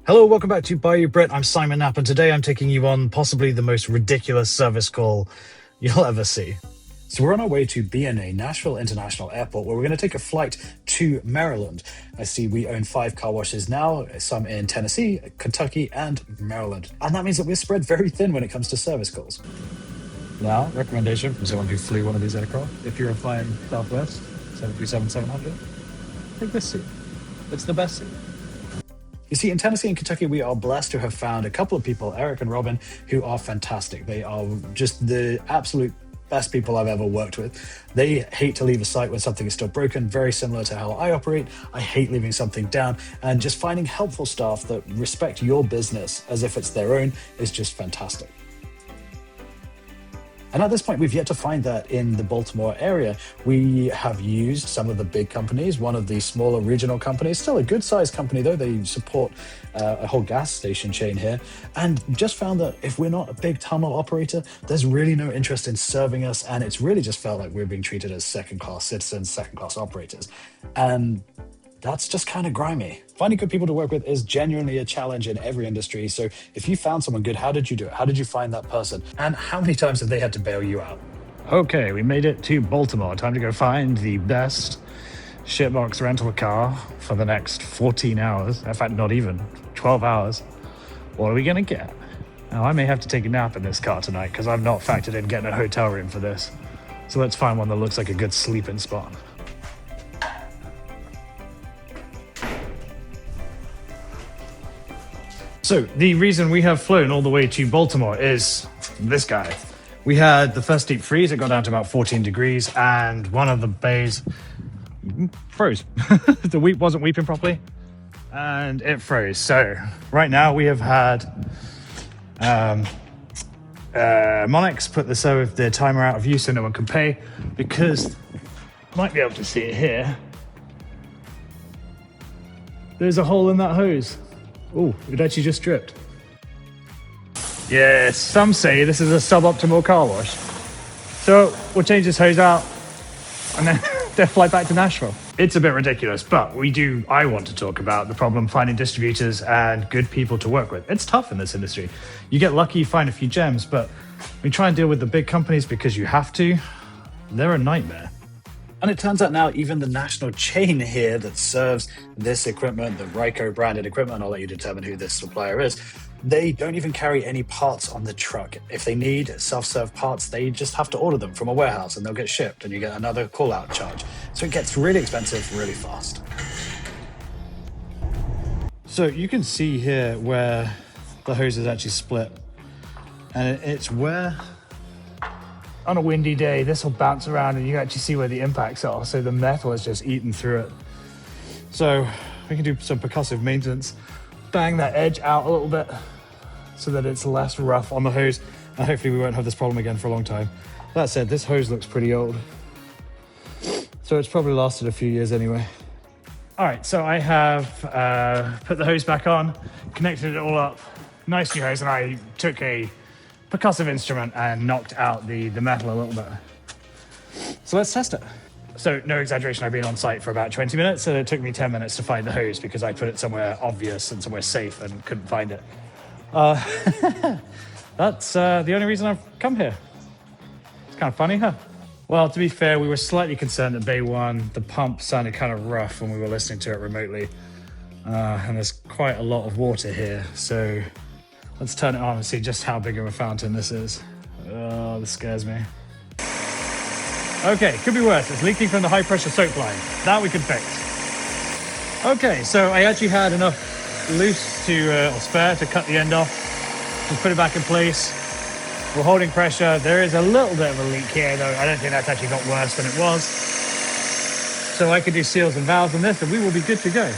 Hello, welcome back to Bayou Brit. I'm Simon Knapp, and today I'm taking you on possibly the most ridiculous service call you'll ever see. So we're on our way to BNA, Nashville International Airport, where we're going to take a flight to Maryland. I see we own 5 car washes now, some in Tennessee, Kentucky, and Maryland. And that means that we're spread very thin when it comes to service calls. Now, recommendation from someone who flew one of these aircraft: if you're flying Southwest 737-700, take this seat. It's the best seat. You see, in Tennessee and Kentucky, we are blessed to have found a couple of people, Eric and Robin, who are fantastic. They are just the absolute best people I've ever worked with. They hate to leave a site when something is still broken, very similar to how I operate. I hate leaving something down, and just finding helpful staff that respect your business as if it's their own is just fantastic. And at this point, we've yet to find that in the Baltimore area. We have used some of the big companies, one of the smaller regional companies, still a good sized company though. They support a whole gas station chain here, and just found that if we're not a big tunnel operator, there's really no interest in serving us. And it's really just felt like we're being treated as second-class citizens, second-class operators. And that's just kind of grimy. Finding good people to work with is genuinely a challenge in every industry. So if you found someone good, how did you do it? How did you find that person? And how many times have they had to bail you out? Okay, we made it to Baltimore. Time to go find the best shitbox rental car for the next 14 hours. In fact, not even 12 hours. What are we gonna get? Now, I may have to take a nap in this car tonight because I've not factored in getting a hotel room for this. So let's find one that looks like a good sleeping spot. So the reason we have flown all the way to Baltimore is this guy. We had the first deep freeze. It got down to about 14 degrees, and one of the bays froze. The wheat wasn't weeping properly, and it froze. So right now we have had Monex put the timer out of use so no one can pay, because I might be able to see it here. There's a hole in that hose. Oh, it actually just dripped. Yes, some say this is a suboptimal car wash. So we'll change this hose out and then fly back to Nashville. It's a bit ridiculous, but I want to talk about the problem finding distributors and good people to work with. It's tough in this industry. You get lucky, you find a few gems, but we try and deal with the big companies because you have to. They're a nightmare. And it turns out now even the national chain here that serves this equipment, the Ryco branded equipment, I'll let you determine who this supplier is, they don't even carry any parts on the truck. If they need self-serve parts, they just have to order them from a warehouse and they'll get shipped, and you get another call-out charge. So it gets really expensive really fast. So you can see here where the hose is actually split, and it's where on a windy day, this will bounce around and you actually see where the impacts are. So the metal is just eaten through it. So we can do some percussive maintenance, bang that edge out a little bit so that it's less rough on the hose. And hopefully we won't have this problem again for a long time. That said, this hose looks pretty old. So it's probably lasted a few years anyway. All right, so I have put the hose back on, connected it all up. Nice new hose, and I took a percussive instrument and knocked out the metal a little bit. So let's test it. So no exaggeration, I've been on site for about 20 minutes, and it took me 10 minutes to find the hose because I put it somewhere obvious and somewhere safe and couldn't find it. That's the only reason I've come here. It's kind of funny, huh? Well, to be fair, we were slightly concerned at Bay 1. The pump sounded kind of rough when we were listening to it remotely. And there's quite a lot of water here, so let's turn it on and see just how big of a fountain this is. Oh, this scares me. Okay, could be worse. It's leaking from the high pressure soap line. That we can fix. Okay, so I actually had enough loose or spare to cut the end off. Just put it back in place. We're holding pressure. There is a little bit of a leak here, though. I don't think that's actually got worse than it was. So I could do seals and valves on this, and we will be good to go.